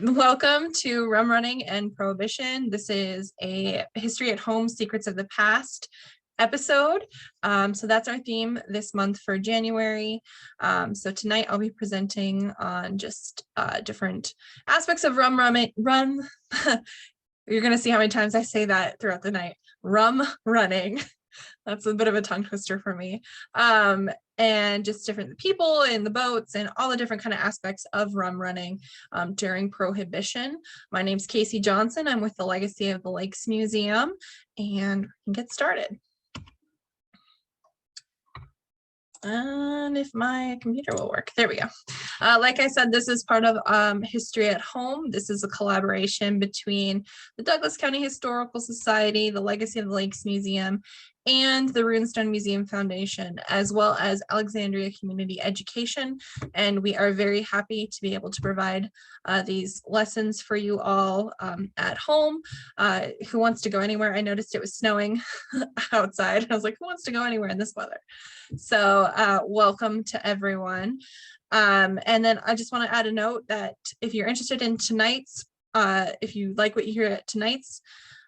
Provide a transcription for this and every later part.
Welcome to Rum Running and Prohibition. This is a History at Home, Secrets of the Past episode. So that's our theme this month for January. So tonight I'll be presenting on just different aspects of rum. You're going to see how many times I say that throughout the night. Rum running. That's a bit of a tongue twister for me. And just different people in the boats and all the different kind of aspects of rum running during Prohibition. My name's Casey Johnson. I'm with the Legacy of the Lakes Museum, and we can get started. And if my computer will work, there we go. Like I said, this is part of History at Home. This is a collaboration between the Douglas County Historical Society, the Legacy of the Lakes Museum, and the Runestone Museum Foundation, as well as Alexandria Community Education. And we are very happy to be able to provide these lessons for you all at home. Who wants to go anywhere? I noticed it was snowing outside. I was like, who wants to go anywhere in this weather? So welcome to everyone. And then I just want to add a note that if you're interested in tonight's, if you like what you hear at tonight's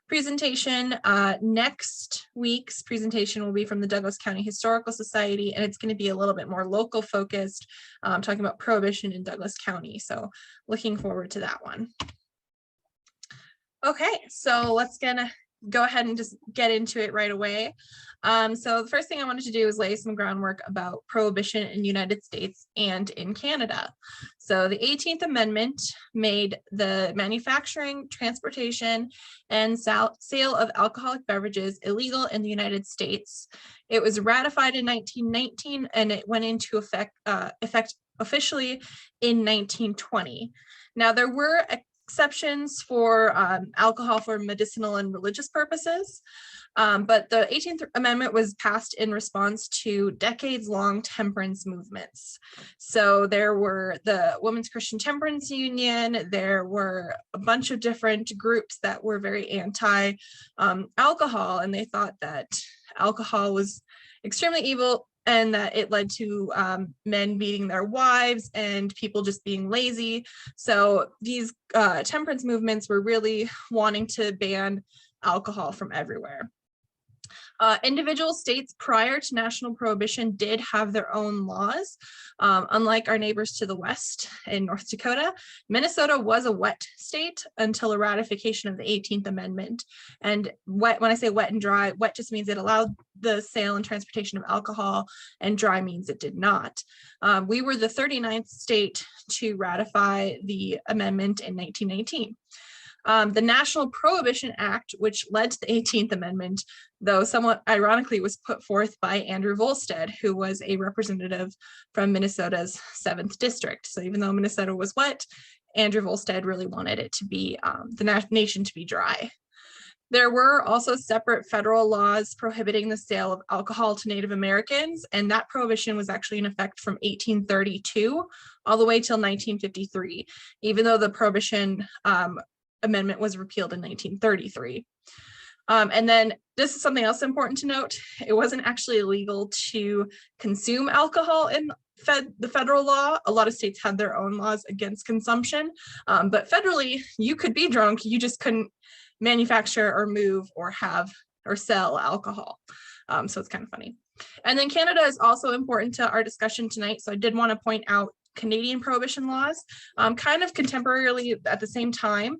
presentation, next week's presentation will be from the Douglas County Historical Society, and it's going to be a little bit more local focused, talking about Prohibition in Douglas County. So looking forward to that one. Okay, so let's go ahead and just get into it right away. So the first thing I wanted to do is lay some groundwork about Prohibition in the United States and in Canada. So the 18th Amendment made the manufacturing, transportation, and sale of alcoholic beverages illegal in the United States. It was ratified in 1919, and it went into effect officially in 1920. Now, there were exceptions for alcohol for medicinal and religious purposes, but the 18th Amendment was passed in response to decades-long temperance movements. So there were the Women's Christian Temperance Union, there were a bunch of different groups that were very anti-alcohol, and they thought that alcohol was extremely evil and that it led to men beating their wives and people just being lazy. So these temperance movements were really wanting to ban alcohol from everywhere. Individual states prior to national prohibition did have their own laws. Unlike our neighbors to the west in North Dakota, Minnesota was a wet state until a ratification of the 18th Amendment. And wet, when I say wet and dry, wet just means it allowed the sale and transportation of alcohol, and dry means it did not. We were the 39th state to ratify the amendment in 1919. The National Prohibition Act, which led to the 18th Amendment, though somewhat ironically, was put forth by Andrew Volstead, who was a representative from Minnesota's 7th District. So even though Minnesota was wet, Andrew Volstead really wanted it to be the nation to be dry. There were also separate federal laws prohibiting the sale of alcohol to Native Americans, and that prohibition was actually in effect from 1832 all the way till 1953, even though the Prohibition Amendment was repealed in 1933. And then this is something else important to note. It wasn't actually illegal to consume alcohol in the federal law. A lot of states had their own laws against consumption, but federally you could be drunk, you just couldn't manufacture or move or have or sell alcohol. So it's kind of funny. And then Canada is also important to our discussion tonight. So I did want to point out Canadian prohibition laws. Kind of contemporarily at the same time,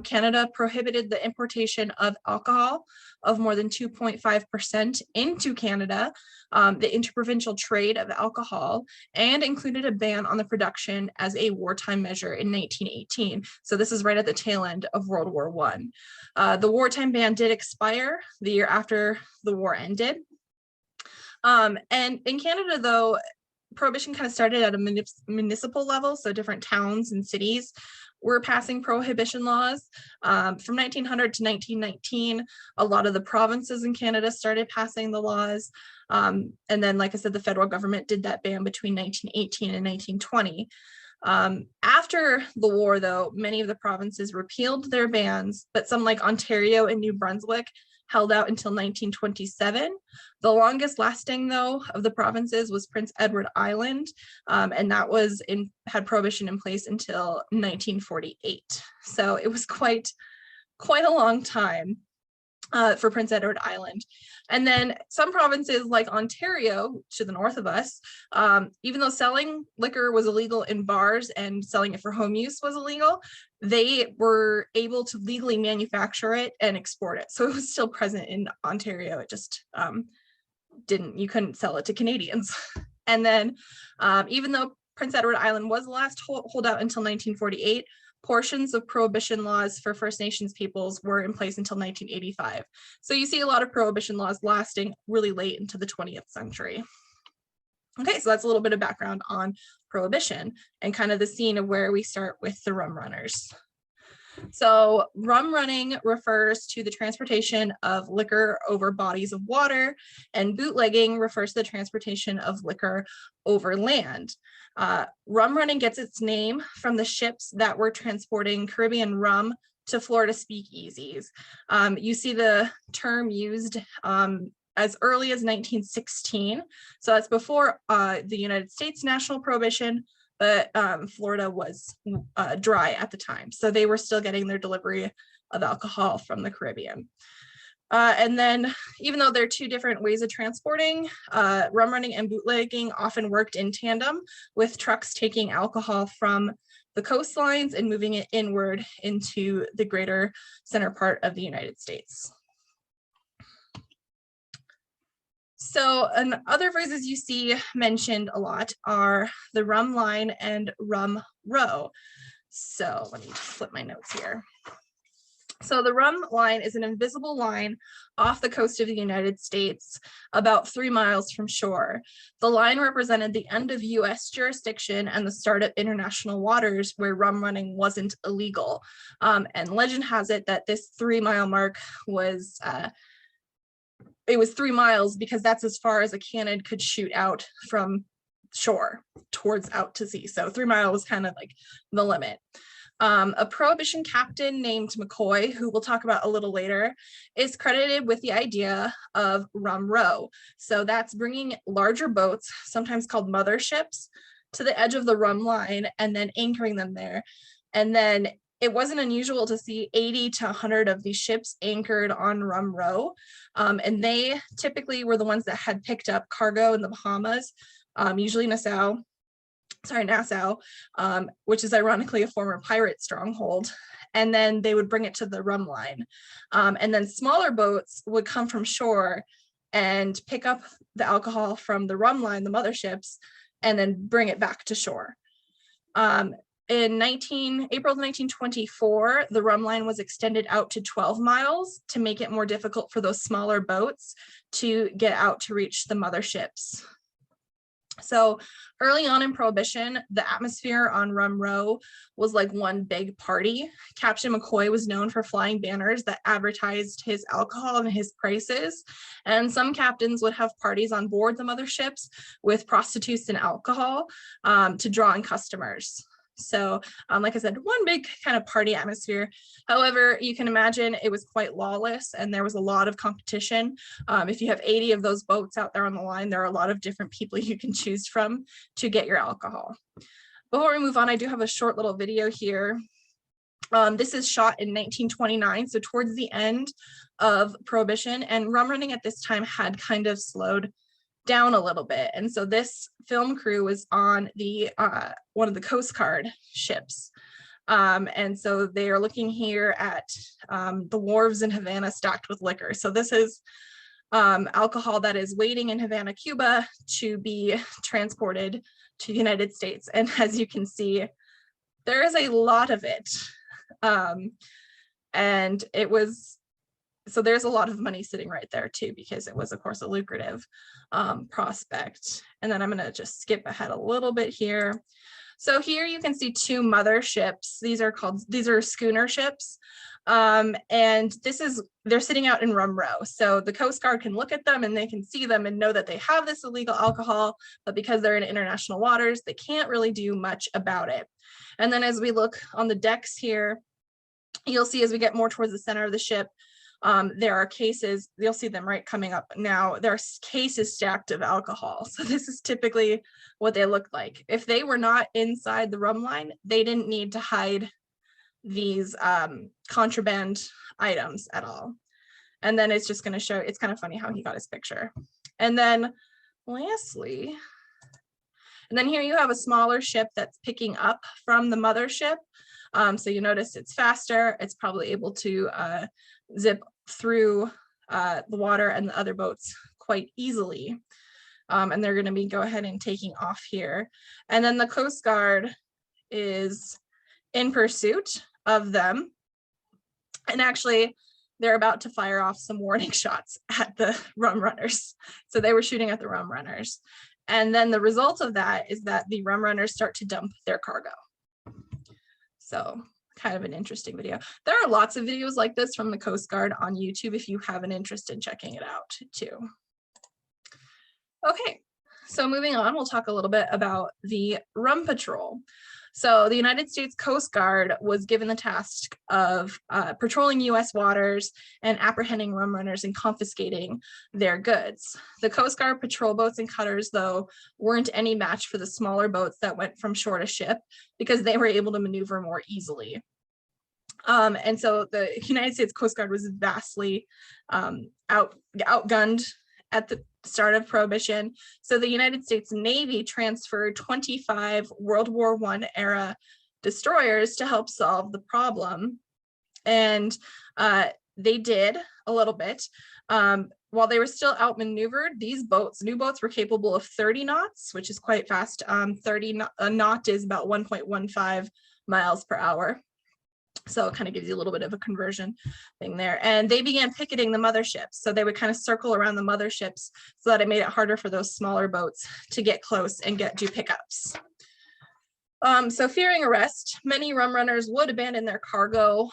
Canada prohibited the importation of alcohol of more than 2.5% into Canada, the interprovincial trade of alcohol, and included a ban on the production as a wartime measure in 1918. So this is right at the tail end of World War I. The wartime ban did expire the year after the war ended. And in Canada, though, Prohibition kind of started at a municipal level, so different towns and cities were passing prohibition laws. From 1900 to 1919, a lot of the provinces in Canada started passing the laws. And then, like I said, the federal government did that ban between 1918 and 1920. After the war, though, many of the provinces repealed their bans, but some like Ontario and New Brunswick held out until 1927. The longest lasting, though, of the provinces was Prince Edward Island, and that had prohibition in place until 1948. So it was quite a long time for Prince Edward Island. And then some provinces like Ontario, to the north of us, even though selling liquor was illegal in bars and selling it for home use was illegal, they were able to legally manufacture it and export it. So it was still present in Ontario. It just you couldn't sell it to Canadians. And then even though Prince Edward Island was the last holdout until 1948, portions of prohibition laws for First Nations peoples were in place until 1985. So you see a lot of prohibition laws lasting really late into the 20th century. Okay, so that's a little bit of background on prohibition and kind of the scene of where we start with the rum runners. So rum running refers to the transportation of liquor over bodies of water, and bootlegging refers to the transportation of liquor over land. Rum running gets its name from the ships that were transporting Caribbean rum to Florida speakeasies. You see the term used as early as 1916. So that's before the United States national prohibition, but Florida was dry at the time. So they were still getting their delivery of alcohol from the Caribbean. And then even though they're two different ways of transporting, rum running and bootlegging often worked in tandem, with trucks taking alcohol from the coastlines and moving it inward into the greater center part of the United States. So, and other phrases you see mentioned a lot are the rum line and rum row. So let me flip my notes here. So the rum line is an invisible line off the coast of the United States, about 3 miles from shore. The line represented the end of US jurisdiction and the start of international waters where rum running wasn't illegal. And legend has it that this 3 mile mark was, it was 3 miles because that's as far as a cannon could shoot out from shore towards out to sea. So 3 miles was kind of like the limit. A prohibition captain named MCCOY, who we'll talk about a little later, is credited with the idea of rum row. So that's bringing larger boats, sometimes called motherships, to the edge of the rum line and then anchoring them there. And then it wasn't unusual to see 80 to 100 of these ships anchored on rum row. And they typically were the ones that had picked up cargo in the Bahamas, usually Nassau, which is ironically a former pirate stronghold. And then they would bring it to the rum line. And then smaller boats would come from shore and pick up the alcohol from the rum line, the motherships, and then bring it back to shore. In April of 1924, the rum line was extended out to 12 miles to make it more difficult for those smaller boats to get out to reach the motherships. So early on in Prohibition, the atmosphere on Rum Row was like one big party. Captain MCCOY was known for flying banners that advertised his alcohol and his prices. And some captains would have parties on board the motherships with prostitutes and alcohol to draw in customers. So like I said, one big kind of party atmosphere. However, you can imagine it was quite lawless and there was a lot of competition. If you have 80 of those boats out there on the line, there are a lot of different people you can choose from to get your alcohol. Before we move on, I do have a short little video here. This is shot in 1929, so towards the end of Prohibition, and rum running at this time had kind of slowed down a little bit. And so this film crew was on the one of the Coast Guard ships. And so they are looking here at the wharves in Havana stocked with liquor. So this is alcohol that is waiting in Havana, Cuba to be transported to the United States. And as you can see, there is a lot of it. And it was, so there's a lot of money sitting right there too, because it was of course a lucrative prospect. And then I'm gonna just skip ahead a little bit here. So here you can see two mother ships. These are schooner ships. And they're sitting out in Rum Row. So the Coast Guard can look at them and they can see them and know that they have this illegal alcohol, but because they're in international waters, they can't really do much about it. And then as we look on the decks here, you'll see as we get more towards the center of the ship, there are cases, you'll see them right coming up now, there are cases stacked of alcohol. So this is typically what they look like. If they were not inside the rum line, they didn't need to hide these contraband items at all. And then it's just going to show, it's kind of funny how he got his picture. And then lastly, and then here you have a smaller ship that's picking up from the mothership. So you notice it's faster, it's probably able to zip through the water and the other boats quite easily. And they're going to be go ahead and taking off here. And then the Coast Guard is in pursuit of them. And actually, they're about to fire off some warning shots at the rum runners. So they were shooting at the rum runners. And then the result of that is that the rum runners start to dump their cargo. So kind of an interesting video. There are lots of videos like this from the Coast Guard on YouTube if you have an interest in checking it out too. Okay, so moving on, we'll talk a little bit about the rum patrol. So the United States Coast Guard was given the task of patrolling US waters and apprehending rum runners and confiscating their goods. The Coast Guard patrol boats and cutters, though, weren't any match for the smaller boats that went from shore to ship because they were able to maneuver more easily. And so the United States Coast Guard was vastly outgunned at the start of Prohibition. So the United States Navy transferred 25 World War I era destroyers to help solve the problem. And they did a little bit. While they were still outmaneuvered, these boats, new boats, were capable of 30 knots, which is quite fast. A knot is about 1.15 miles per hour. So it kind of gives you a little bit of a conversion thing there. And they began picketing the motherships. So they would kind of circle around the motherships so that it made it harder for those smaller boats to get close and do pickups. So fearing arrest, many rum runners would abandon their cargo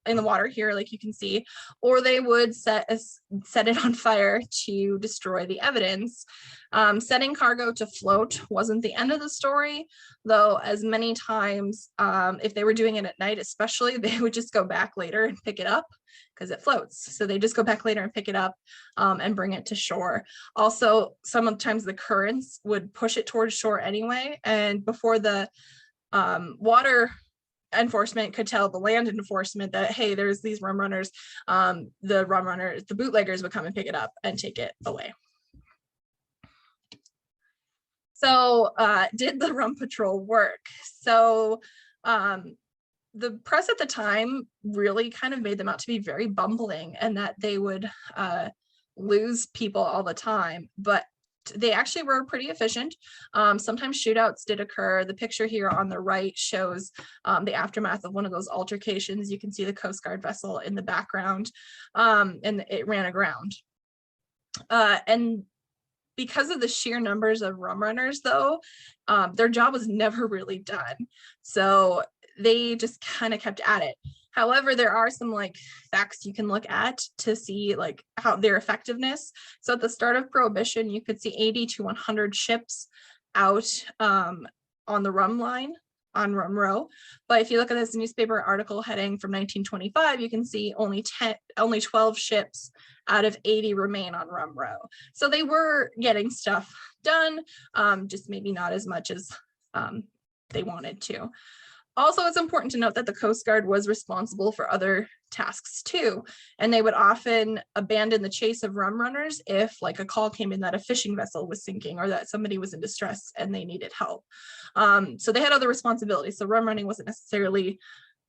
in the water here, like you can see, or they would set it on fire to destroy the evidence. Setting cargo to float wasn't the end of the story, though, as many times, if they were doing it at night, especially, they would just go back later and pick it up because it floats. So they just go back later and pick it up and bring it to shore. Also, sometimes the currents would push it towards shore anyway, and before the water enforcement could tell the land enforcement that, hey, there's these rum runners, the bootleggers would come and pick it up and take it away. So did the rum patrol work? So the press at the time really kind of made them out to be very bumbling and that they would lose people all the time, but they actually were pretty efficient. Sometimes shootouts did occur. The picture here on the right shows the aftermath of one of those altercations. You can see the Coast Guard vessel in the background, and it ran aground. And because of the sheer numbers of rum runners, though, their job was never really done. So they just kind of kept at it. However, there are some facts you can look at to see how their effectiveness. So at the start of Prohibition, you could see 80 to 100 ships out on the rum line on Rum Row. But if you look at this newspaper article heading from 1925, you can see only 12 ships out of 80 remain on Rum Row. So they were getting stuff done, just maybe not as much as they wanted to. Also, it's important to note that the Coast Guard was responsible for other tasks too, and they would often abandon the chase of rum runners if a call came in that a fishing vessel was sinking or that somebody was in distress and they needed help. So they had other responsibilities. So rum running wasn't necessarily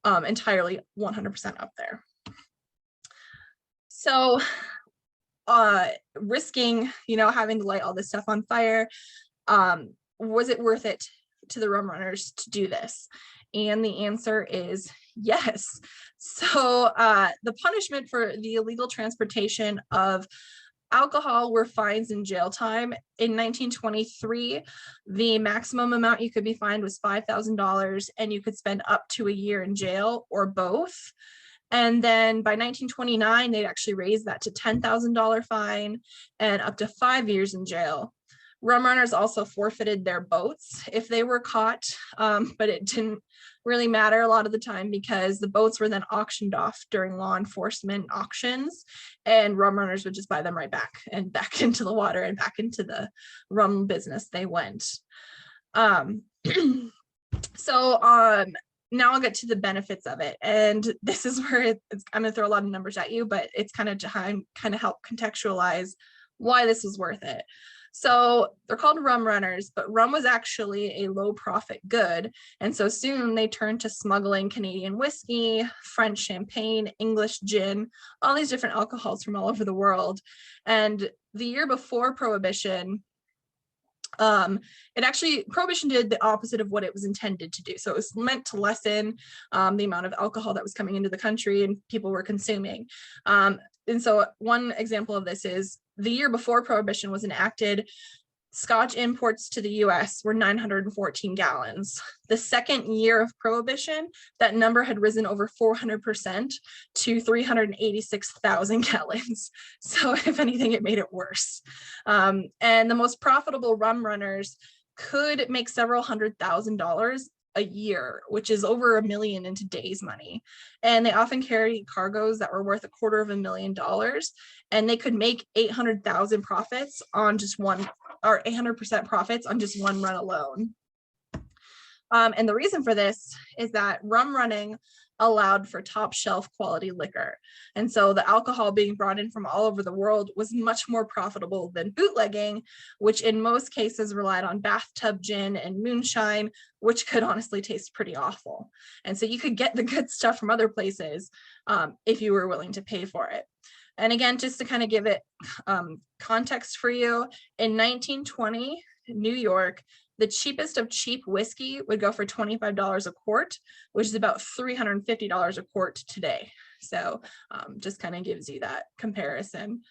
entirely 100% up there. So risking, having to light all this stuff on fire, was it worth it to the rum runners to do this? And the answer is yes. So the punishment for the illegal transportation of alcohol were fines and jail time. In 1923, the maximum amount you could be fined was $5,000, and you could spend up to a year in jail or both. And then by 1929, they'd actually raised that to $10,000 fine and up to 5 years in jail. Rum runners also forfeited their boats if they were caught, but it didn't really matter a lot of the time because the boats were then auctioned off during law enforcement auctions, and rum runners would just buy them right back and back into the water and back into the rum business they went. Now I'll get to the benefits of it. And this is where I'm gonna throw a lot of numbers at you, but it's kind of help contextualize why this was worth it. So they're called rum runners, but rum was actually a low profit good. And so soon they turned to smuggling Canadian whiskey, French champagne, English gin, all these different alcohols from all over the world. And the year before Prohibition, Prohibition did the opposite of what it was intended to do. So it was meant to lessen the amount of alcohol that was coming into the country and people were consuming. And so one example of this is the year before Prohibition was enacted, Scotch imports to the US were 914 gallons. The second year of Prohibition, that number had risen over 400% to 386,000 gallons. So if anything, it made it worse. And the most profitable rum runners could make several $100,000 a year, which is over $1 million in today's money. And they often carry cargoes that were worth $250,000, and they could make 800,000 profits on just one, or 800% profits on just one run alone. And the reason for this is that rum running allowed for top shelf quality liquor. And so the alcohol being brought in from all over the world was much more profitable than bootlegging, which in most cases relied on bathtub gin and moonshine, which could honestly taste pretty awful. And so you could get the good stuff from other places if you were willing to pay for it. And again, just to kind of give it context for you, in 1920, New York, the cheapest of cheap whiskey would go for $25 a quart, which is about $350 a quart today. So just kind of gives you that comparison.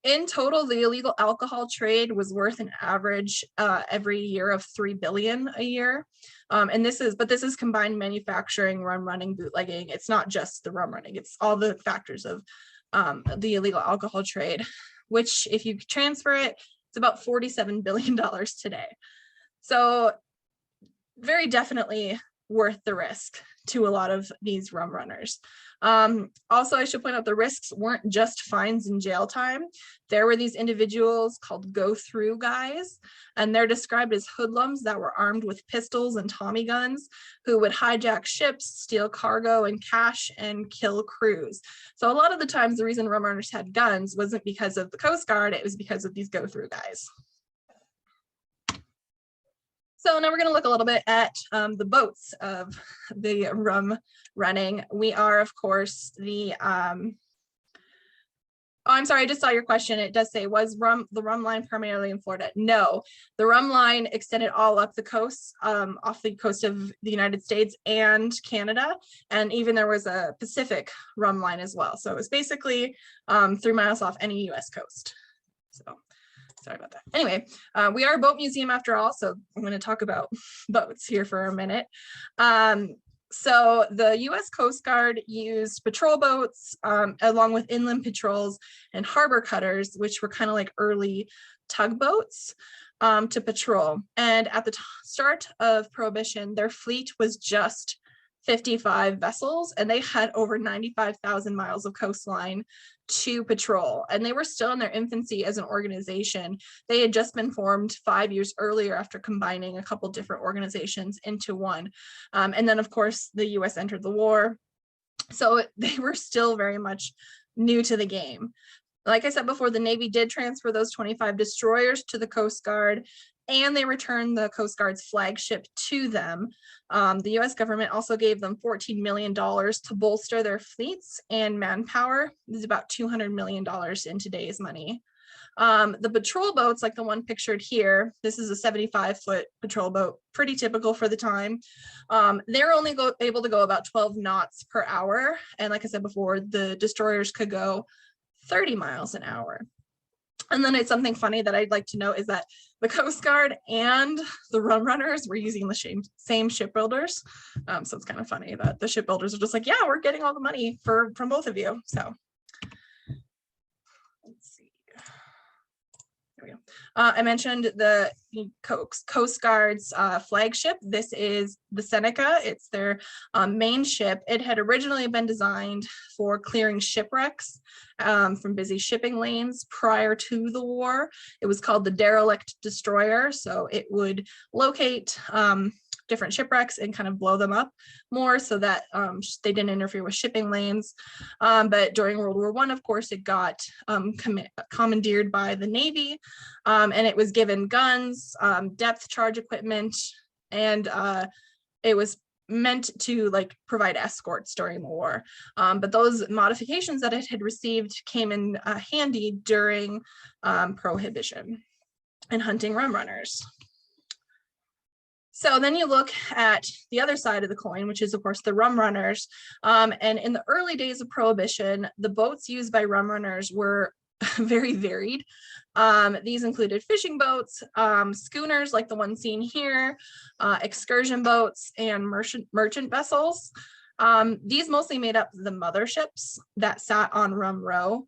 In total, the illegal alcohol trade was worth an average every year of $3 billion a year. And this is combined manufacturing, rum running, bootlegging. It's not just the rum running, it's all the factors of the illegal alcohol trade, which if you transfer it, it's about $47 billion today. So very definitely worth the risk to a lot of these rum runners. Also, I should point out the risks weren't just fines and jail time. There were these individuals called go-through guys, and they're described as hoodlums that were armed with pistols and Tommy guns who would hijack ships, steal cargo and cash, and kill crews. So a lot of the times the reason rum runners had guns wasn't because of the Coast Guard, it was because of these go-through guys. So now we're going to look a little bit at the boats of the rum running. We are, of course, the, oh, I'm sorry, I just saw your question. It does say, was the rum line primarily in Florida? No, the rum line extended all up the coast, off the coast of the United States and Canada. And even there was a Pacific rum line as well. So it was basically 3 miles off any US coast. So. Sorry about that. Anyway, we are a boat museum after all, so I'm going to talk about boats here for a minute. So the U.S. Coast Guard used patrol boats along with inland patrols and harbor cutters, which were kind of like early tugboats to patrol. And at the start of Prohibition, their fleet was just 55 vessels, and they had over 95,000 miles of coastline to patrol, and they were still in their infancy as an organization. They had just been formed 5 years earlier after combining a couple different organizations into one. And then of course the US entered the war, so they were still very much new to the game. Like I said before, the Navy did transfer those 25 destroyers to the Coast Guard, and they returned the Coast Guard's flagship to them. The US government also gave them $14 million to bolster their fleets and manpower. This is about $200 million in today's money. The patrol boats, like the one pictured here, this is a 75-foot patrol boat, pretty typical for the time. They're only able to go about 12 knots per hour. And like I said before, the destroyers could go 30 miles an hour. And then it's something funny that I'd like to note is that the Coast Guard and the rum runners were using the same shipbuilders. So it's kind of funny that the shipbuilders are just like, yeah, we're getting all the money from both of you. So let's see. we go. I mentioned the Coast Guard's flagship. This is the SENECA. It's their main ship. It had originally been designed for clearing shipwrecks from busy shipping lanes prior to the war. It was called the derelict destroyer. So it would locate different shipwrecks and kind of blow them up more so that they didn't interfere with shipping lanes. But during World War I, of course, it got commandeered by the Navy, and it was given guns, depth charge equipment, and it was meant to like provide escorts during the war. But those modifications that it had received came in handy during Prohibition and hunting rum runners. So then you look at the other side of the coin, which is of course the rum runners. And in the early days of Prohibition, the boats used by rum runners were very varied. These included fishing boats, schooners like the one seen here, excursion boats, and merchant vessels. These mostly made up the motherships that sat on Rum Row.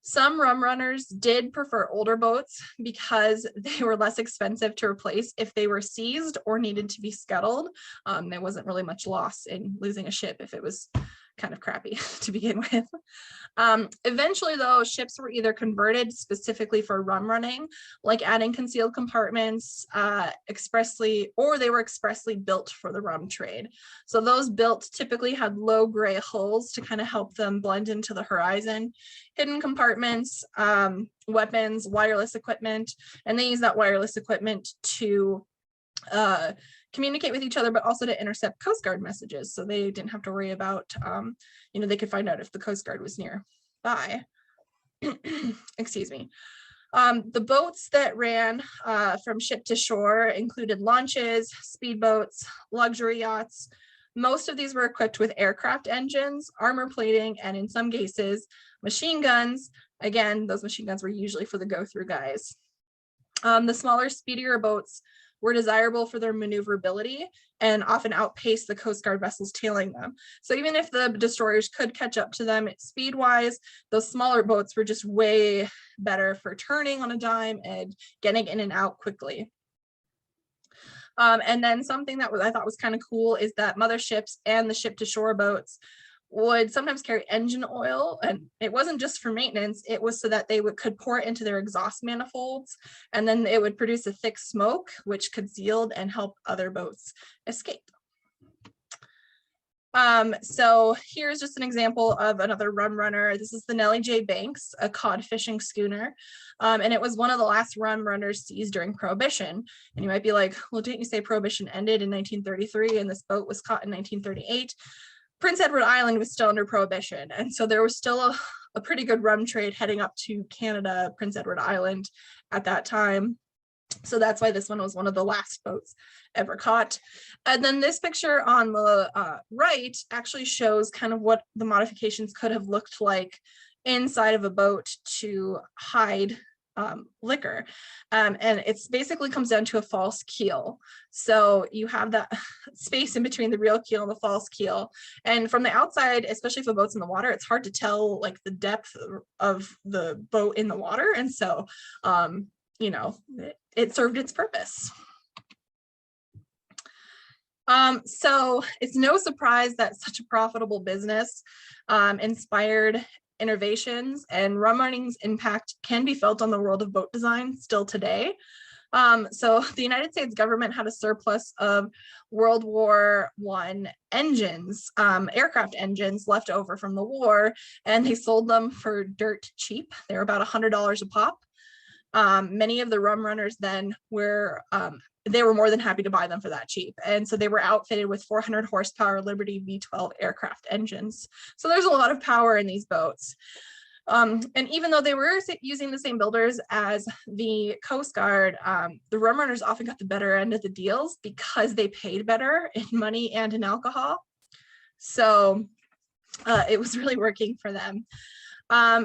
Some rum runners did prefer older boats because they were less expensive to replace if they were seized or needed to be scuttled. There wasn't really much loss in losing a ship if it was kind of crappy to begin with. Eventually, though, ships were either converted specifically for rum running, like adding concealed compartments expressly, or they were expressly built for the rum trade. So those built typically had low gray hulls to kind of help them blend into the horizon, hidden compartments, weapons, wireless equipment, and they use that wireless equipment to communicate with each other, but also to intercept Coast Guard messages. So they didn't have to worry about, they could find out if the Coast Guard was nearby. Excuse me. The boats that ran from ship to shore included launches, speedboats, luxury yachts. Most of these were equipped with aircraft engines, armor plating, and in some cases, machine guns. Again, those machine guns were usually for the go-through guys. The smaller, speedier boats were desirable for their maneuverability and often outpaced the Coast Guard vessels tailing them. So even if the destroyers could catch up to them speed-wise, those smaller boats were just way better for turning on a dime and getting in and out quickly. And then something that I thought was kind of cool is that motherships and the ship-to-shore boats would sometimes carry engine oil, and it wasn't just for maintenance, it was so that they could pour it into their exhaust manifolds, and then it would produce a thick smoke which could yield and help other boats escape. So here's just an example of another rum runner. This is the Nellie J. Banks, a cod fishing schooner, and it was one of the last rum runners seized during Prohibition. And you might be like, well, didn't you say Prohibition ended in 1933 and this boat was caught in 1938? Prince Edward Island was still under Prohibition, and so there was still a pretty good rum trade heading up to Canada, Prince Edward Island at that time. So that's why this one was one of the last boats ever caught. And then this picture on the right actually shows kind of what the modifications could have looked like inside of a boat to hide liquor. And it's basically comes down to a false keel. So you have that space in between the real keel and the false keel. And from the outside, especially if a boat's in the water, it's hard to tell like the depth of the boat in the water. And so, it served its purpose. So it's no surprise that such a profitable business inspired innovations, and rum running's impact can be felt on the world of boat design still today. So the United States government had a surplus of World War I engines, aircraft engines left over from the war, and they sold them for dirt cheap. They were about $100 a pop. Many of the rum runners then were they were more than happy to buy them for that cheap. And so they were outfitted with 400 horsepower Liberty V12 aircraft engines. So there's a lot of power in these boats. And even though they were using the same builders as the Coast Guard, the rum runners often got the better end of the deals because they paid better in money and in alcohol. So it was really working for them.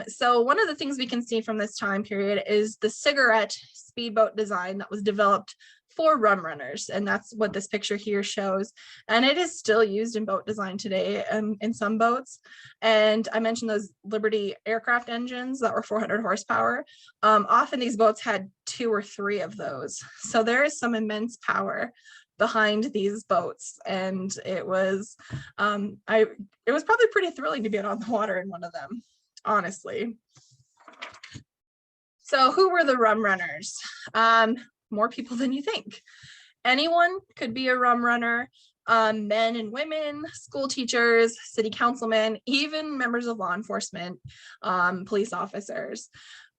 So one of the things we can see from this time period is the cigarette speedboat design that was developed for rum runners, and that's what this picture here shows. And it is still used in boat design today in some boats. And I mentioned those Liberty aircraft engines that were 400 horsepower. Often these boats had 2 or 3 of those. So there is some immense power behind these boats, and it was probably pretty thrilling to get on the water in one of them, honestly. So who were the rum runners? More people than you think. Anyone could be a rum runner, men and women, school teachers, city councilmen, even members of law enforcement, police officers.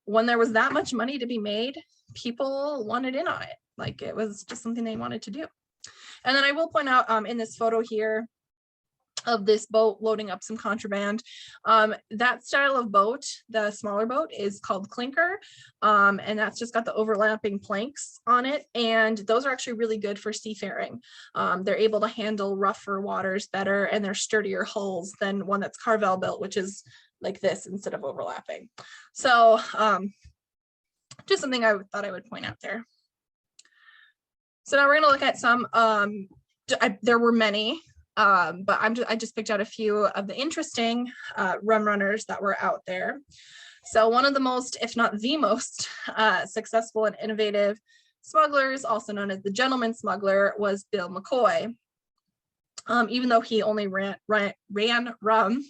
When there was that much money to be made, people wanted in on it. Like, it was just something they wanted to do. And then I will point out in this photo here of this boat loading up some contraband, that style of boat, the smaller boat, is called clinker, and that's just got the overlapping planks on it, and those are actually really good for seafaring. They're able to handle rougher waters better, and they're sturdier hulls than one that's Carvel built, which is like this instead of overlapping. So just something I thought I would point out there. So now we're going to look at some, there were many, but I just picked out a few of the interesting rum runners that were out there. So one of the most, if not the most, successful and innovative smugglers, also known as the gentleman smuggler, was Bill McCoy. Even though he only ran rum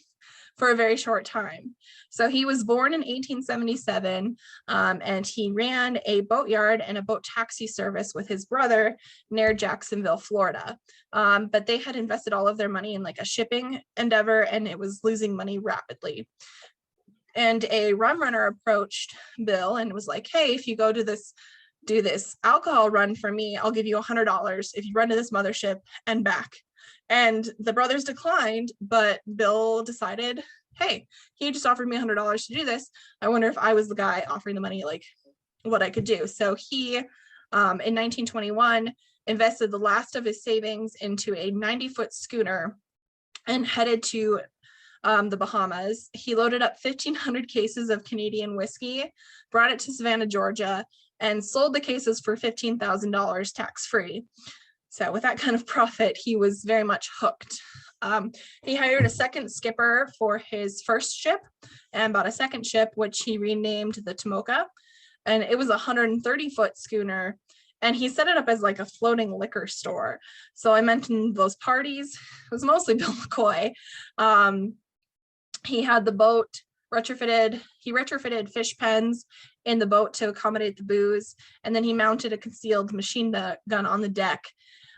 for a very short time. So he was born in 1877, and he ran a boatyard and a boat taxi service with his brother near Jacksonville, Florida. But they had invested all of their money in like a shipping endeavor, and it was losing money rapidly. And a rum runner approached Bill and was like, hey, if you go to do this alcohol run for me, I'll give you $100 if you run to this mothership and back. And the brothers declined, but Bill decided, hey, he just offered me $100 to do this. I wonder if I was the guy offering the money, like what I could do. So he, in 1921, invested the last of his savings into a 90-foot schooner and headed to the Bahamas. He loaded up 1,500 cases of Canadian whiskey, brought it to Savannah, Georgia, and sold the cases for $15,000 tax-free. So with that kind of profit, he was very much hooked. He hired a second skipper for his first ship and bought a second ship, which he renamed the Tomoka. And it was a 130-foot schooner. And he set it up as like a floating liquor store. So I mentioned those parties. It was mostly Bill McCoy. He had the boat retrofitted. He retrofitted fish pens in the boat to accommodate the booze. And then he mounted a concealed machine gun on the deck.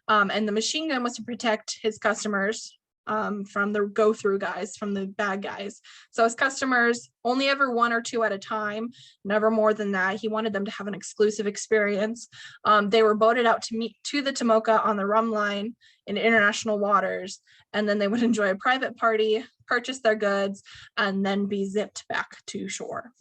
And the machine gun was to protect his customers from the go-through guys, from the bad guys. So his customers, only ever 1 or 2 at a time, never more than that. He wanted them to have an exclusive experience. They were boated out to the Tomoka on the rum line in international waters, and then they would enjoy a private party, purchase their goods, and then be zipped back to shore.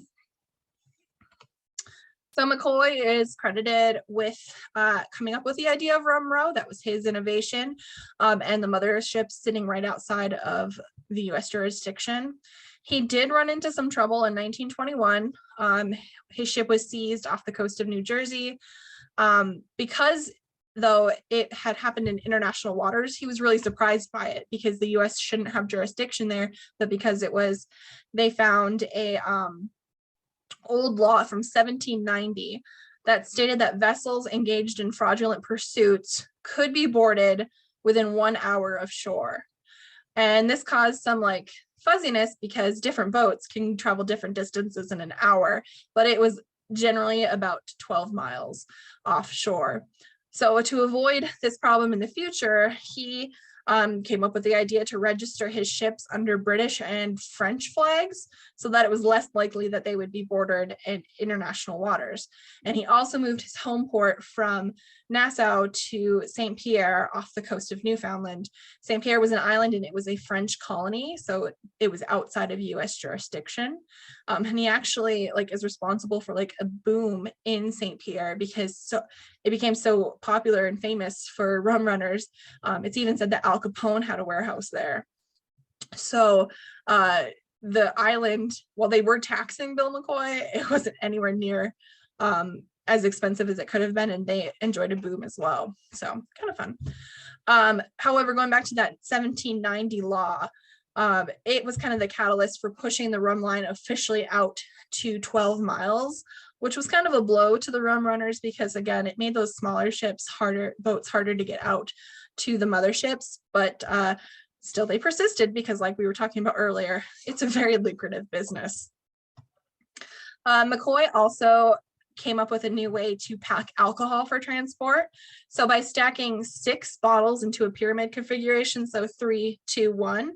So McCoy is credited with coming up with the idea of Rum Row. That was his innovation, and the mothership sitting right outside of the US jurisdiction. He did run into some trouble in 1921. His ship was seized off the coast of New Jersey. Because though it had happened in international waters, he was really surprised by it because the US shouldn't have jurisdiction there, but because they found a old law from 1790 that stated that vessels engaged in fraudulent pursuits could be boarded within 1 hour of shore. And this caused some like fuzziness because different boats can travel different distances in an hour, but it was generally about 12 miles offshore. So to avoid this problem in the future, he came up with the idea to register his ships under British and French flags so that it was less likely that they would be boarded in international waters. And he also moved his home port from Nassau to St. Pierre off the coast of Newfoundland. St. Pierre was an island and it was a French colony, so it was outside of US jurisdiction. And he actually is responsible for a boom in St. Pierre because it became so popular and famous for rum runners. It's even said that Al Capone had a warehouse there. So the island, while they were taxing Bill McCoy, it wasn't anywhere near as expensive as it could have been, and they enjoyed a boom as well. So kind of fun. However, going back to that 1790 law, it was kind of the catalyst for pushing the rum line officially out to 12 miles, which was kind of a blow to the rum runners because, again, it made those smaller boats harder to get out to the motherships. But still, they persisted because, like we were talking about earlier, it's a very lucrative business. MCCOY also came up with a new way to pack alcohol for transport. So by stacking 6 bottles into a pyramid configuration, so 3, 2, 1,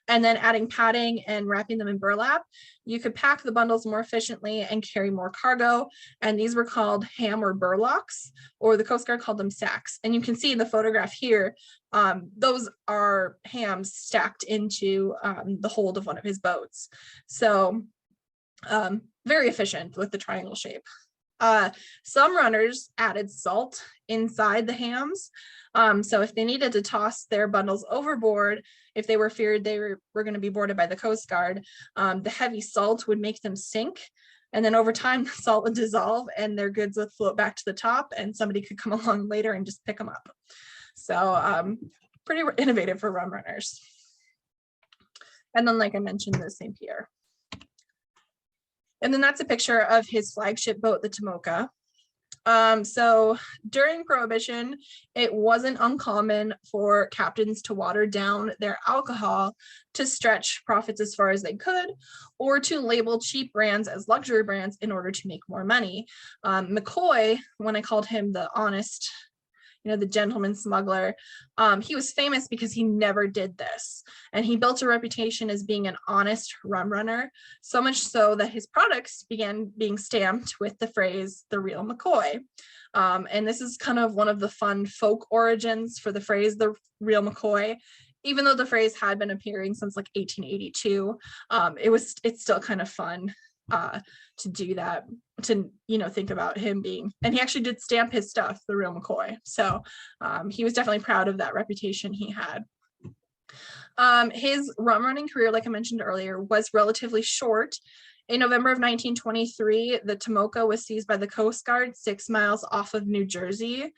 and then adding padding and wrapping them in burlap, you could pack the bundles more efficiently and carry more cargo. And these were called ham or burlocks, or the Coast Guard called them sacks. And you can see in the photograph here, those are hams stacked into the hold of one of his boats. So very efficient with the triangle shape. Some runners added salt inside the hams. So if they needed to toss their bundles overboard, if they were feared they were going to be boarded by the Coast Guard, the heavy salt would make them sink. And then over time, the salt would dissolve and their goods would float back to the top and somebody could come along later and just pick them up. So pretty innovative for rum runners. And then, like I mentioned, the St. Pierre. And then that's a picture of his flagship boat, the Tomoka. So during Prohibition, it wasn't uncommon for captains to water down their alcohol to stretch profits as far as they could, or to label cheap brands as luxury brands in order to make more money. MCCOY, when I called him the honest, the gentleman smuggler, he was famous because he never did this. And he built a reputation as being an honest rum runner, so much so that his products began being stamped with the phrase, the real MCCOY. And this is kind of one of the fun folk origins for the phrase, the real MCCOY. Even though the phrase had been appearing since like 1882, it's still kind of fun to do that, to think about him being, and he actually did stamp his stuff, the real MCCOY. So he was definitely proud of that reputation he had. His rum running career, like I mentioned earlier, was relatively short. In November of 1923, the Tomoka was seized by the Coast Guard 6 miles off of New Jersey.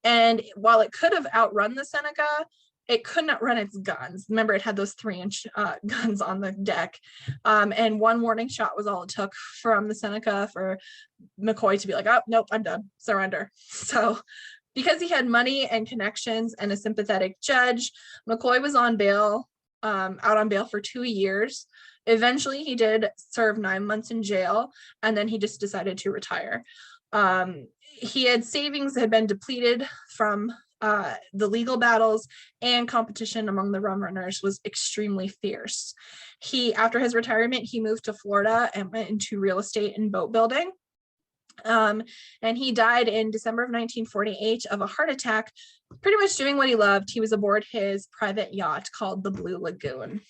And while it could have outrun the Seneca, it could not run its guns. Remember, it had those 3-inch guns on the deck. And one warning shot was all it took from the Seneca for MCCOY to be like, oh, nope, I'm done, surrender. So because he had money and connections and a sympathetic judge, MCCOY was on bail, out on bail for 2 years. Eventually, he did serve 9 months in jail, and then he just decided to retire. He had savings that had been depleted from the legal battles, and competition among the rum runners was extremely fierce. After his retirement, he moved to Florida and went into real estate and boat building. And he died in December of 1948 of a heart attack, pretty much doing what he loved. He was aboard his private yacht called the Blue Lagoon.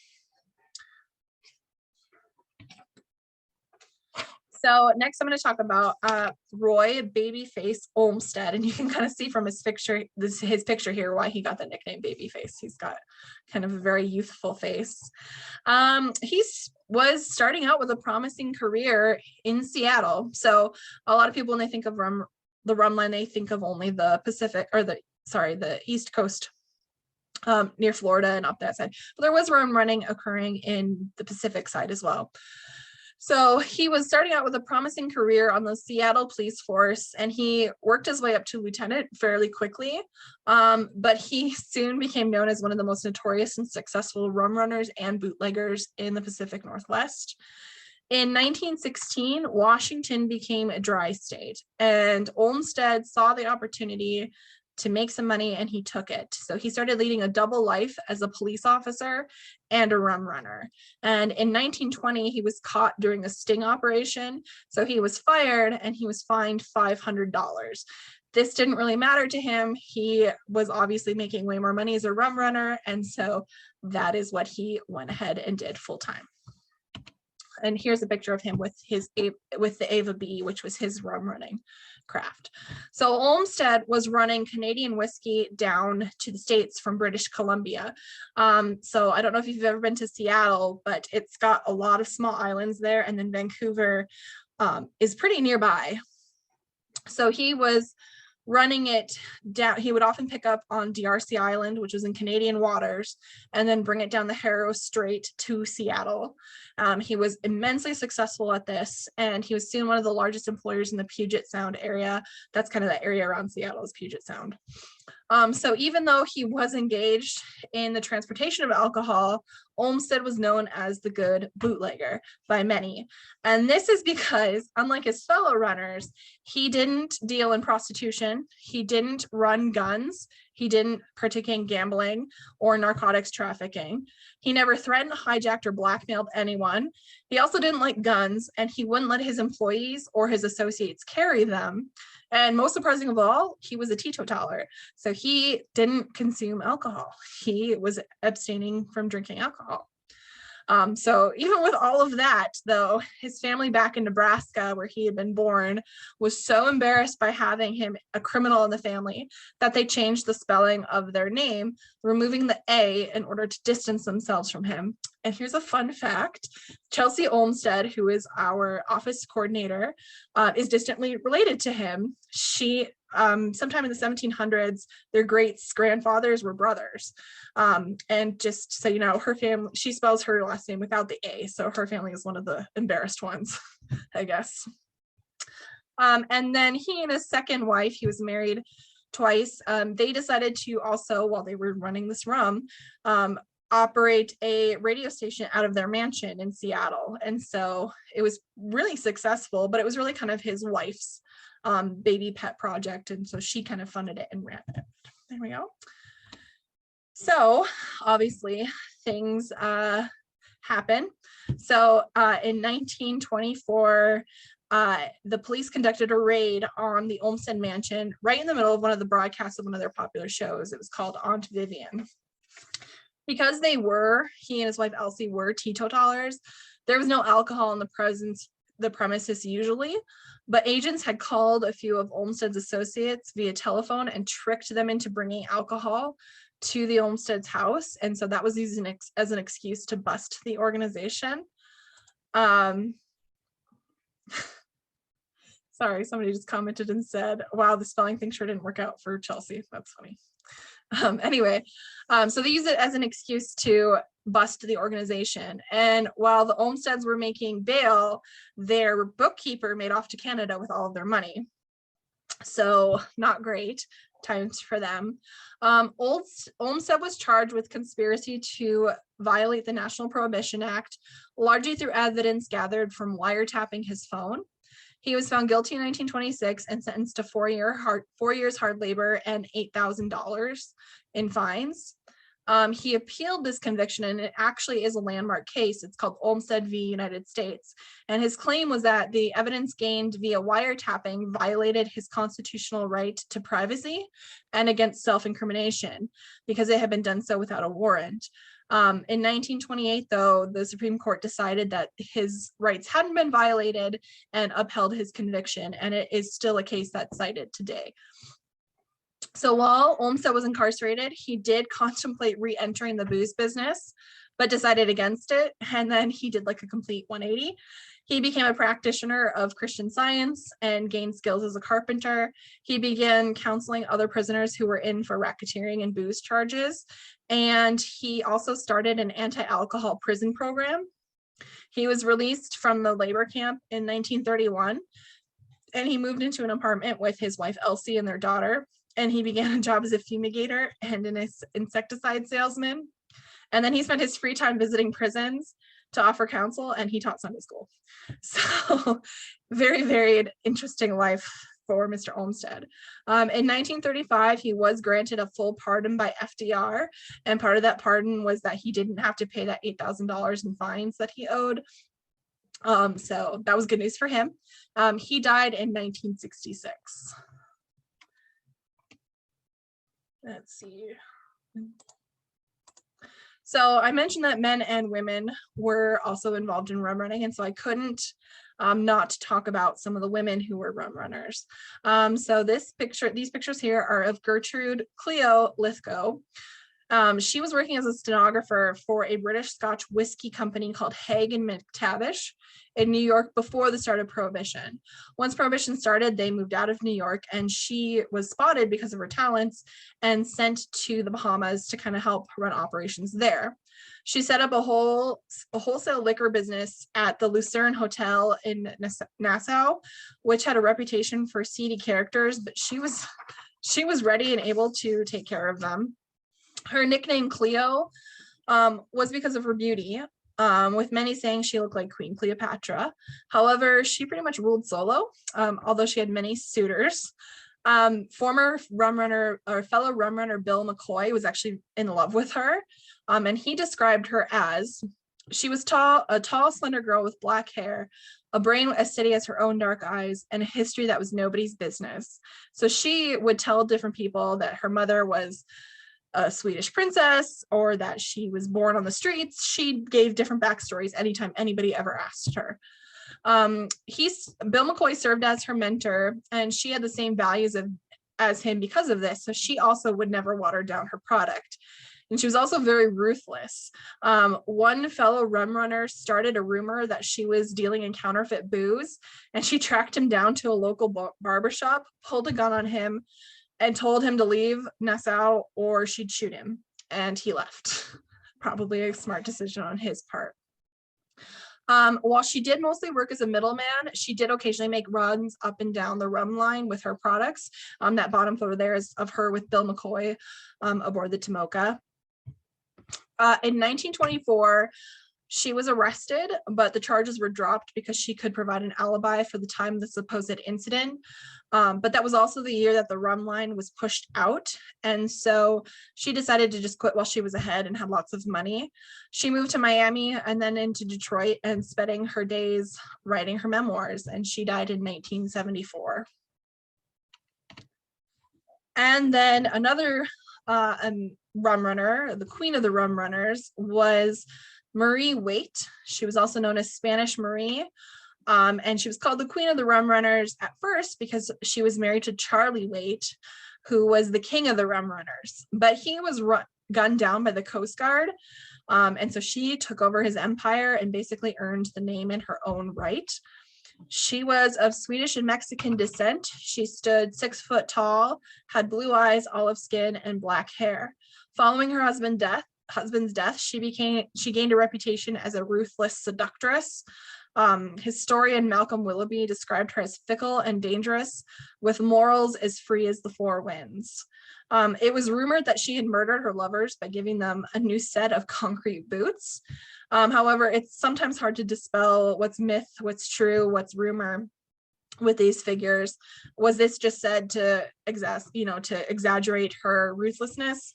So next I'm going to talk about Roy Babyface Olmsted, and you can kind of see from his picture here why he got the nickname Babyface. He's got kind of a very youthful face. He was starting out with a promising career in Seattle. So a lot of people, when they think of the rum line, they think of only the Pacific, or the East Coast, near Florida and up that side. But there was rum running occurring in the Pacific side as well. So he was starting out with a promising career on the Seattle police force, and he worked his way up to lieutenant fairly quickly. But he soon became known as one of the most notorious and successful rum runners and bootleggers in the Pacific Northwest. In 1916, Washington became a dry state, and Olmsted saw the opportunity to make some money, and he took it. So he started leading a double life as a police officer and a rum runner. And in 1920, he was caught during a sting operation. So he was fired and he was fined $500. This didn't really matter to him. He was obviously making way more money as a rum runner. And so that is what he went ahead and did full time. And here's a picture of him with the Ava B, which was his rum running craft. So Olmsted was running Canadian whiskey down to the States from British Columbia. So I don't know if you've ever been to Seattle, but it's got a lot of small islands there, and then Vancouver is pretty nearby. So he was running it down. He would often pick up on DRC Island, which was in Canadian waters, and then bring it down the Haro Strait to Seattle. He was immensely successful at this, and he was soon one of the largest employers in the Puget Sound area. That's kind of the area around Seattle is Puget Sound. So even though he was engaged in the transportation of alcohol, Olmsted was known as the good bootlegger by many. And this is because, unlike his fellow runners, he didn't deal in prostitution, he didn't run guns, he didn't partake in gambling or narcotics trafficking. He never threatened, hijacked, or blackmailed anyone. He also didn't like guns, and he wouldn't let his employees or his associates carry them. And most surprising of all, he was a teetotaler. So he didn't consume alcohol. He was abstaining from drinking alcohol. So even with all of that, though, his family back in Nebraska, where he had been born, was so embarrassed by having him a criminal in the family that they changed the spelling of their name, removing the A in order to distance themselves from him. And here's a fun fact. Chelsea Olmsted, who is our office coordinator, is distantly related to him. She, sometime in the 1700s, their great-grandfathers were brothers. And just so you know, her family, she spells her last name without the A, so her family is one of the embarrassed ones, I guess. And then he and his second wife, he was married twice, they decided to also, while they were running this rum, operate a radio station out of their mansion in Seattle. And so it was really successful, but it was really kind of his wife's baby pet project. And so she kind of funded it and ran it. There we go. So obviously things happen. So in 1924, the police conducted a raid on the Olmsted mansion right in the middle of one of the broadcasts of one of their popular shows. It was called Aunt Vivian. Because he and his wife Elsie were teetotalers, there was no alcohol in the premises usually, but agents had called a few of Olmsted's associates via telephone and tricked them into bringing alcohol to the Olmsted's house. And so that was used as an excuse to bust the organization. Sorry, somebody just commented and said, wow, the spelling thing sure didn't work out for Chelsea. That's funny. Anyway, so they use it as an excuse to bust the organization. And while the Olmsteds were making bail, their bookkeeper made off to Canada with all of their money. So not great times for them. Olmsted was charged with conspiracy to violate the National Prohibition Act, largely through evidence gathered from wiretapping his phone. He was found guilty in 1926 and sentenced to 4 years hard labor and $8,000 in fines. He appealed this conviction, and it actually is a landmark case. It's called Olmsted v. United States. And his claim was that the evidence gained via wiretapping violated his constitutional right to privacy and against self-incrimination because it had been done so without a warrant. In 1928, though, the Supreme Court decided that his rights hadn't been violated and upheld his conviction, and it is still a case that's cited today. So while Olmsted was incarcerated, he did contemplate re-entering the booze business, but decided against it, and then he did like a complete 180. He became a practitioner of Christian Science and gained skills as a carpenter. He began counseling other prisoners who were in for racketeering and booze charges. And he also started an anti-alcohol prison program. He was released from the labor camp in 1931, and he moved into an apartment with his wife Elsie and their daughter. And he began a job as a fumigator and an insecticide salesman. And then he spent his free time visiting prisons to offer counsel, and he taught Sunday school. So very varied, interesting life for Mr. Olmsted. In 1935, he was granted a full pardon by FDR, and part of that pardon was that he didn't have to pay that $8,000 in fines that he owed. So that was good news for him. He died in 1966. Let's see. So I mentioned that men and women were also involved in rum running, and so I couldn't not talk about some of the women who were rum runners. So these pictures here are of Gertrude Cleo Lithgow. She was working as a stenographer for a British Scotch whiskey company called Haig and McTavish in New York before the start of Prohibition. Once Prohibition started, they moved out of New York, and she was spotted because of her talents and sent to the Bahamas to kind of help run operations there. She set up a wholesale liquor business at the Lucerne Hotel in Nassau, which had a reputation for seedy characters, but she was ready and able to take care of them. Her nickname Cleo was because of her beauty, with many saying she looked like Queen Cleopatra. However, she pretty much ruled solo, although she had many suitors. Former rum runner or fellow rum runner Bill McCoy was actually in love with her, and he described her as, she was a tall, slender girl with black hair, a brain as steady as her own dark eyes, and a history that was nobody's business. So she would tell different people that her mother was a Swedish princess or that she was born on the streets. She gave different backstories anytime anybody ever asked her. Bill McCoy served as her mentor, and she had the same values as him because of this. So she also would never water down her product. And she was also very ruthless. One fellow rum runner started a rumor that she was dealing in counterfeit booze, and she tracked him down to a local barbershop, pulled a gun on him, and told him to leave Nassau or she'd shoot him. And he left. Probably a smart decision on his part. While she did mostly work as a middleman, she did occasionally make runs up and down the rum line with her products. That bottom photo there is of her with Bill McCoy aboard the Tomoka. In 1924, she was arrested, but the charges were dropped because she could provide an alibi for the time of the supposed incident. But that was also the year that the rum line was pushed out. And so she decided to just quit while she was ahead and had lots of money. She moved to Miami and then into Detroit and spending her days writing her memoirs. And she died in 1974. And then another rum runner, the queen of the rum runners, was Marie Waite. She was also known as Spanish Marie. And she was called the Queen of the Rum Runners at first because she was married to Charlie Waite, who was the king of the rum runners. But he was gunned down by the Coast Guard. And so she took over his empire and basically earned the name in her own right. She was of Swedish and Mexican descent. She stood 6 foot tall, had blue eyes, olive skin, and black hair. Following her husband's death, she gained a reputation as a ruthless seductress. Historian Malcolm Willoughby described her as fickle and dangerous, with morals as free as the four winds. It was rumored that she had murdered her lovers by giving them a new set of concrete boots. However, it's sometimes hard to dispel what's myth, what's true, what's rumor with these figures. Was this just said to exaggerate her ruthlessness?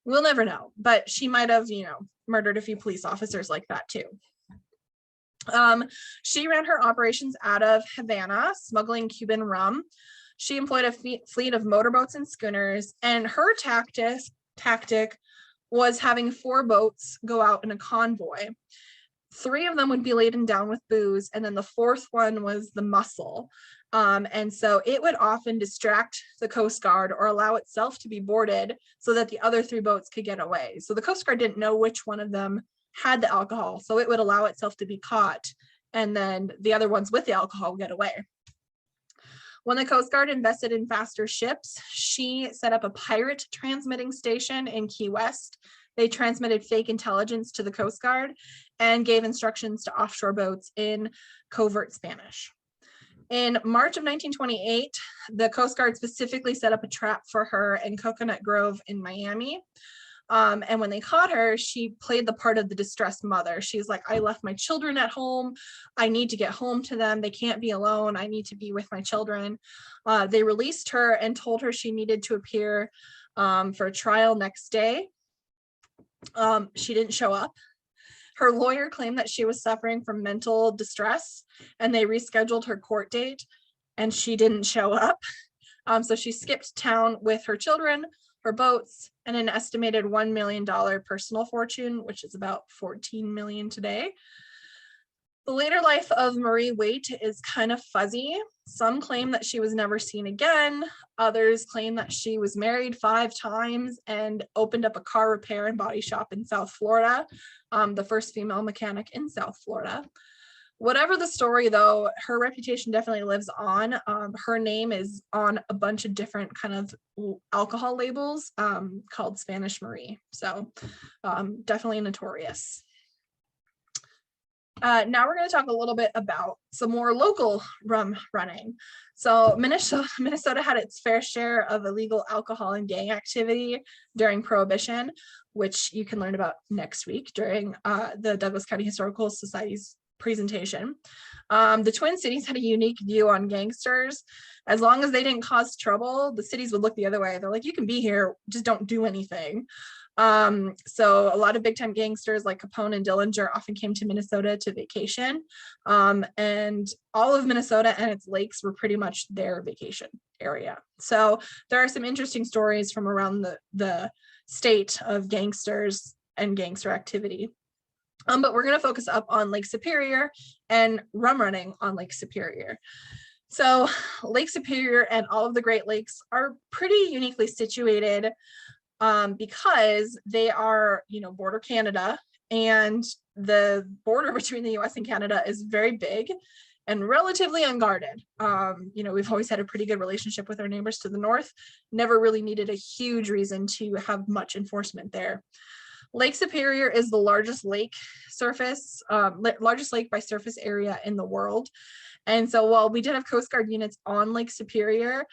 We'll never know, but she might have, murdered a few police officers like that too. She ran her operations out of Havana, smuggling Cuban rum. She employed a fleet of motorboats and schooners, and her tactic was having 4 boats go out in a convoy. 3 of them would be laden down with booze, and then the 4th one was the mussel. And so it would often distract the Coast Guard or allow itself to be boarded so that the other 3 boats could get away. So the Coast Guard didn't know which one of them had the alcohol, so it would allow itself to be caught, and then the other ones with the alcohol would get away. When the Coast Guard invested in faster ships, she set up a pirate transmitting station in Key West. They transmitted fake intelligence to the Coast Guard and gave instructions to offshore boats in covert Spanish. In March of 1928, the Coast Guard specifically set up a trap for her in Coconut Grove in Miami. And when they caught her, she played the part of the distressed mother. She's like, I left my children at home. I need to get home to them. They can't be alone. I need to be with my children. They released her and told her she needed to appear for a trial next day. She didn't show up. Her lawyer claimed that she was suffering from mental distress, and they rescheduled her court date, and she didn't show up. So she skipped town with her children, her boats, and an estimated $1 million personal fortune, which is about 14 million today. The later life of Marie Waite is kind of fuzzy. Some claim that she was never seen again. Others claim that she was married 5 times and opened up a car repair and body shop in South Florida, the first female mechanic in South Florida. Whatever the story, though, her reputation definitely lives on. Her name is on a bunch of different kind of alcohol labels called Spanish Marie. So definitely notorious. Now we're going to talk a little bit about some more local rum running. So Minnesota had its fair share of illegal alcohol and gang activity during Prohibition, which you can learn about next week during the Douglas County Historical Society's presentation. The Twin Cities had a unique view on gangsters. As long as they didn't cause trouble, the cities would look the other way. They're like, you can be here, just don't do anything. So a lot of big time gangsters like Capone and Dillinger often came to Minnesota to vacation. And all of Minnesota and its lakes were pretty much their vacation area. So there are some interesting stories from around the state of gangsters and gangster activity. But we're going to focus up on Lake Superior and rum running on Lake Superior. So Lake Superior and all of the Great Lakes are pretty uniquely situated because they are, border Canada, and the border between the US and Canada is very big and relatively unguarded. We've always had a pretty good relationship with our neighbors to the north, never really needed a huge reason to have much enforcement there. Lake Superior is the largest lake by surface area in the world. And so while we did have Coast Guard units on Lake Superior,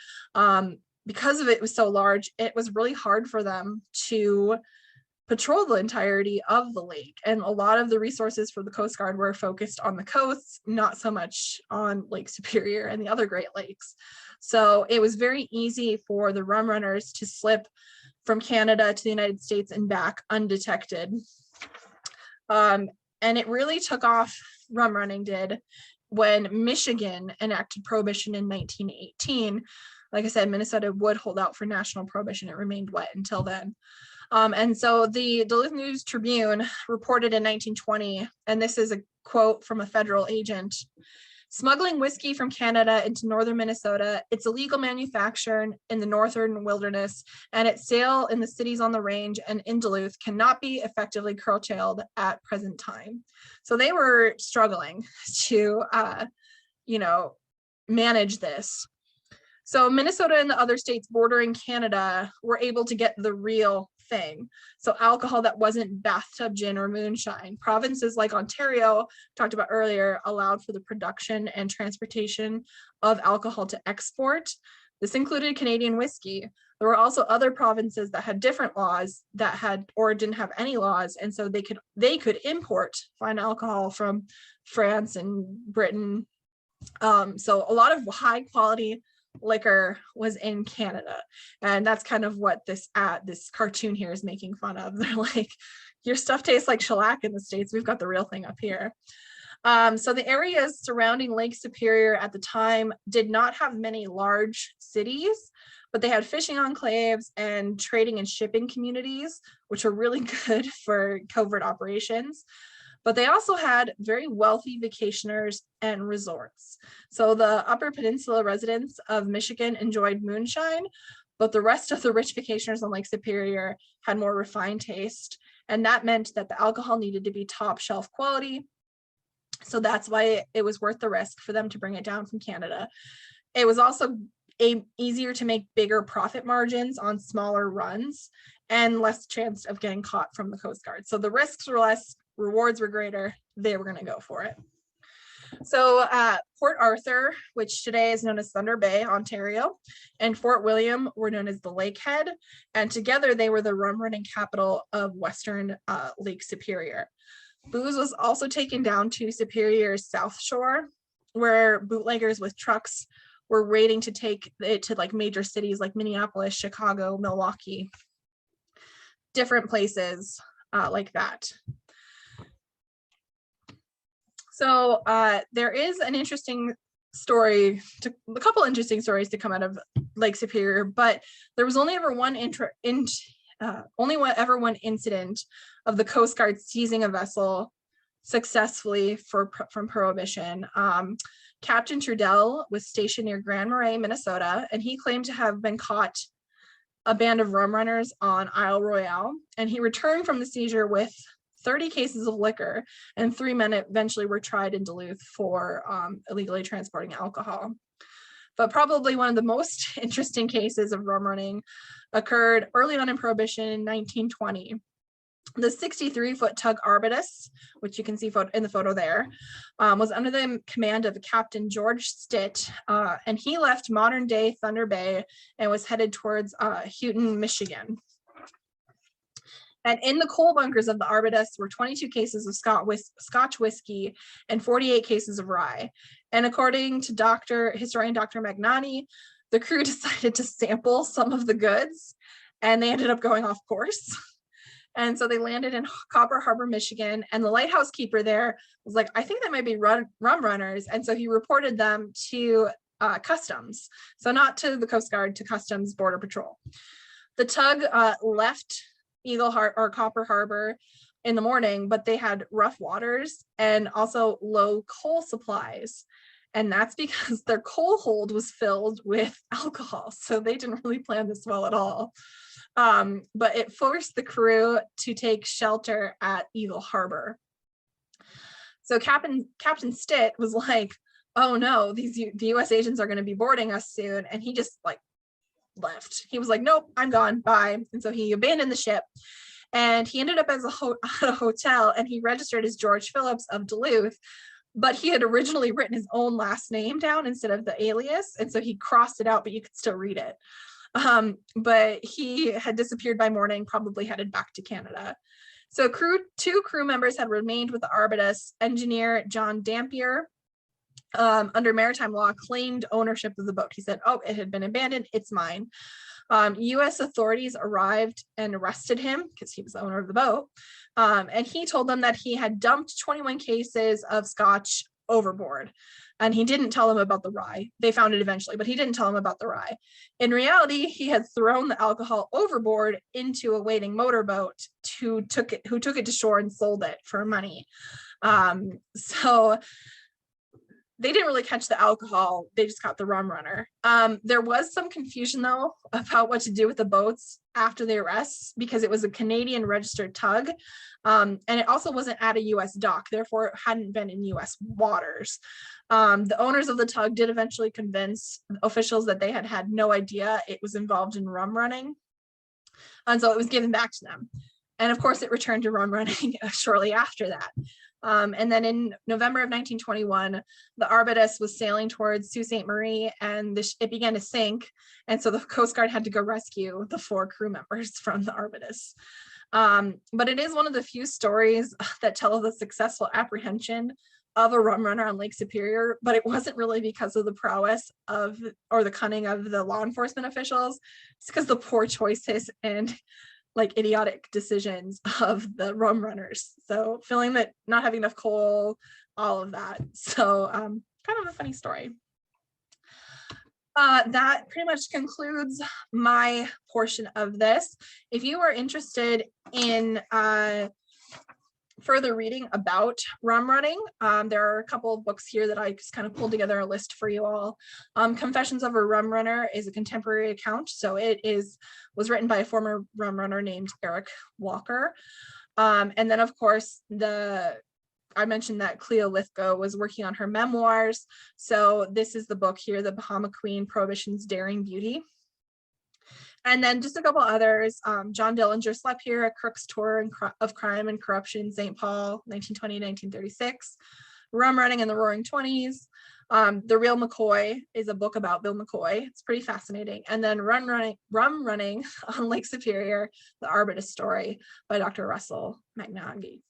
because of it was so large, it was really hard for them to patrol the entirety of the lake. And a lot of the resources for the Coast Guard were focused on the coasts, not so much on Lake Superior and the other Great Lakes. So it was very easy for the rum runners to slip from Canada to the United States and back undetected. And it really took off, rum running did, when Michigan enacted Prohibition in 1918. Like I said, Minnesota would hold out for national prohibition. It remained wet until then. And so the Duluth News Tribune reported in 1920, and this is a quote from a federal agent: "Smuggling whiskey from Canada into northern Minnesota, its illegal manufacture in the northern wilderness, and its sale in the cities on the range and in Duluth cannot be effectively curtailed at present time." So they were struggling to, manage this. So Minnesota and the other states bordering Canada were able to get the real thing. So alcohol that wasn't bathtub gin or moonshine. Provinces like Ontario, talked about earlier, allowed for the production and transportation of alcohol to export. This included Canadian whiskey. There were also other provinces that had different laws that had or didn't have any laws, and so they could import fine alcohol from France and Britain. So a lot of high quality liquor was in Canada, and that's kind of what this cartoon here is making fun of. They're like, your stuff tastes like shellac in the States, we've got the real thing up here. So the areas surrounding Lake Superior at the time did not have many large cities, but they had fishing enclaves and trading and shipping communities, which are really good for covert operations. But they also had very wealthy vacationers and resorts. So the Upper Peninsula residents of Michigan enjoyed moonshine, but the rest of the rich vacationers on Lake Superior had more refined taste. And that meant that the alcohol needed to be top shelf quality. So that's why it was worth the risk for them to bring it down from Canada. It was also easier to make bigger profit margins on smaller runs and less chance of getting caught from the Coast Guard. So the risks were less, rewards were greater. They were going to go for it. So Port Arthur, which today is known as Thunder Bay, Ontario, and Fort William were known as the Lakehead, and together they were the rum running capital of Western Lake Superior. Booze was also taken down to Superior's South Shore, where bootleggers with trucks were raiding to take it to like major cities like Minneapolis, Chicago, Milwaukee, different places like that. So there is an interesting story, a couple interesting stories to come out of Lake Superior, but there was only ever one incident of the Coast Guard seizing a vessel successfully from Prohibition. Captain Trudell was stationed near Grand Marais, Minnesota, and he claimed to have been caught a band of rum runners on Isle Royale, and he returned from the seizure with 30 cases of liquor, and 3 men eventually were tried in Duluth for illegally transporting alcohol. But probably one of the most interesting cases of rum running occurred early on in Prohibition in 1920. The 63-foot tug Arbutus, which you can see in the photo there, was under the command of Captain George Stitt, and he left modern-day Thunder Bay and was headed towards Houghton, Michigan. And in the coal bunkers of the Arbutus were 22 cases of Scotch whiskey and 48 cases of rye. And according to historian Dr. Magnani, the crew decided to sample some of the goods, and they ended up going off course. And so they landed in Copper Harbor, Michigan, and the lighthouse keeper there was like, I think that might be rum runners. And so he reported them to Customs. So not to the Coast Guard, to Customs Border Patrol. The tug left Copper Harbor in the morning, but they had rough waters and also low coal supplies. And that's because their coal hold was filled with alcohol. So they didn't really plan this well at all. But it forced the crew to take shelter at Eagle Harbor. So Captain Stitt was like, oh no, the US agents are going to be boarding us soon. And he just like left. He was like, nope, I'm gone, bye. And so he abandoned the ship, and he ended up at a hotel, and he registered as George Phillips of Duluth, but he had originally written his own last name down instead of the alias. And so he crossed it out, but you could still read it. But he had disappeared by morning, probably headed back to Canada. So two crew members had remained with the Arbutus. Engineer John Dampier, under maritime law, claimed ownership of the boat. He said, oh, it had been abandoned, it's mine. US authorities arrived and arrested him because he was the owner of the boat. And he told them that he had dumped 21 cases of Scotch overboard. And he didn't tell them about the rye. They found it eventually, but he didn't tell them about the rye. In reality, he had thrown the alcohol overboard into a waiting motorboat who took it to shore and sold it for money. So they didn't really catch the alcohol. They just caught the rum runner. There was some confusion though about what to do with the boats after the arrests, because it was a Canadian registered tug. And it also wasn't at a US dock, therefore it hadn't been in US waters. The owners of the tug did eventually convince officials that they had no idea it was involved in rum running. And so it was given back to them. And of course it returned to rum running shortly after that. And then in November of 1921, the Arbutus was sailing towards Sault Ste. Marie, and it began to sink. And so the Coast Guard had to go rescue the 4 crew members from the Arbutus. But it is one of the few stories that tell of the successful apprehension of a rum runner on Lake Superior, but it wasn't really because of the prowess or the cunning of the law enforcement officials. It's because the poor choices and like idiotic decisions of the rum runners. So feeling that not having enough coal, all of that. So kind of a funny story. That pretty much concludes my portion of this. If you are interested in further reading about rum running, there are a couple of books here that I just kind of pulled together a list for you all. Confessions of a Rum Runner is a contemporary account, so it was written by a former rum runner named Eric Walker. And then of course I mentioned that Cleo Lithgow was working on her memoirs, so this is the book here, The Bahama Queen, Prohibition's Daring Beauty. And then just a couple others, John Dillinger slept here, A Crook's Tour of Crime and Corruption in St. Paul, 1920-1936, Rum Running in the Roaring 20s. The Real McCoy is a book about Bill McCoy. It's pretty fascinating. And then Rum Running on Lake Superior, The Arbutus Story by Dr. Russell McNaghy.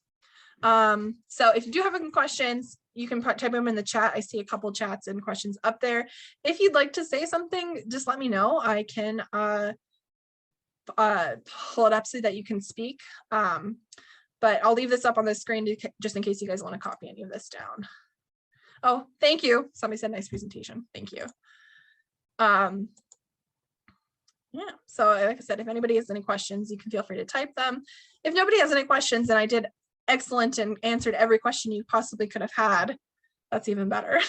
So if you do have any questions, you can type them in the chat. I see a couple chats and questions up there. If you'd like to say something, just let me know. I can pull it up so that you can speak. But I'll leave this up on the screen just in case you guys want to copy any of this down. Oh, thank you. Somebody said nice presentation. Thank you. Yeah, so like I said, if anybody has any questions, you can feel free to type them. If nobody has any questions, then I did excellent and answered every question you possibly could have had. that's even better.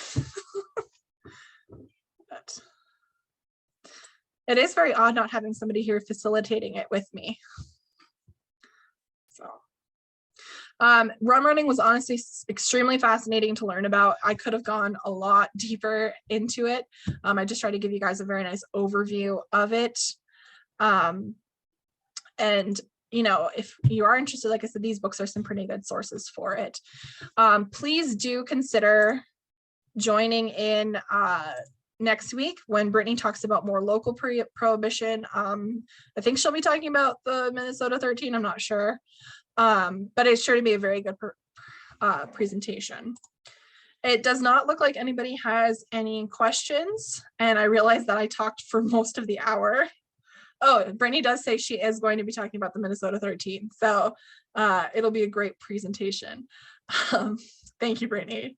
But it is very odd not having somebody here facilitating it with me. So run running was honestly extremely fascinating to learn about. I could have gone a lot deeper into it. I just tried to give you guys a very nice overview of it. And you know, if you are interested, like I said, these books are some pretty good sources for it. Please do consider joining in next week when Brittany talks about more local prohibition. I think she'll be talking about the Minnesota 13, I'm not sure. But it's sure to be a very good presentation. It does not look like anybody has any questions, and I realize that I talked for most of the hour. Oh, Brittany does say she is going to be talking about the Minnesota 13, so it'll be a great presentation. Thank you, Brittany.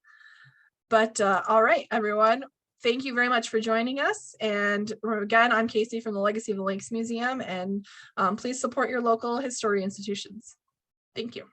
But all right, everyone, thank you very much for joining us. And again, I'm Casey from the Legacy of the Lakes Museum, and please support your local history institutions. Thank you.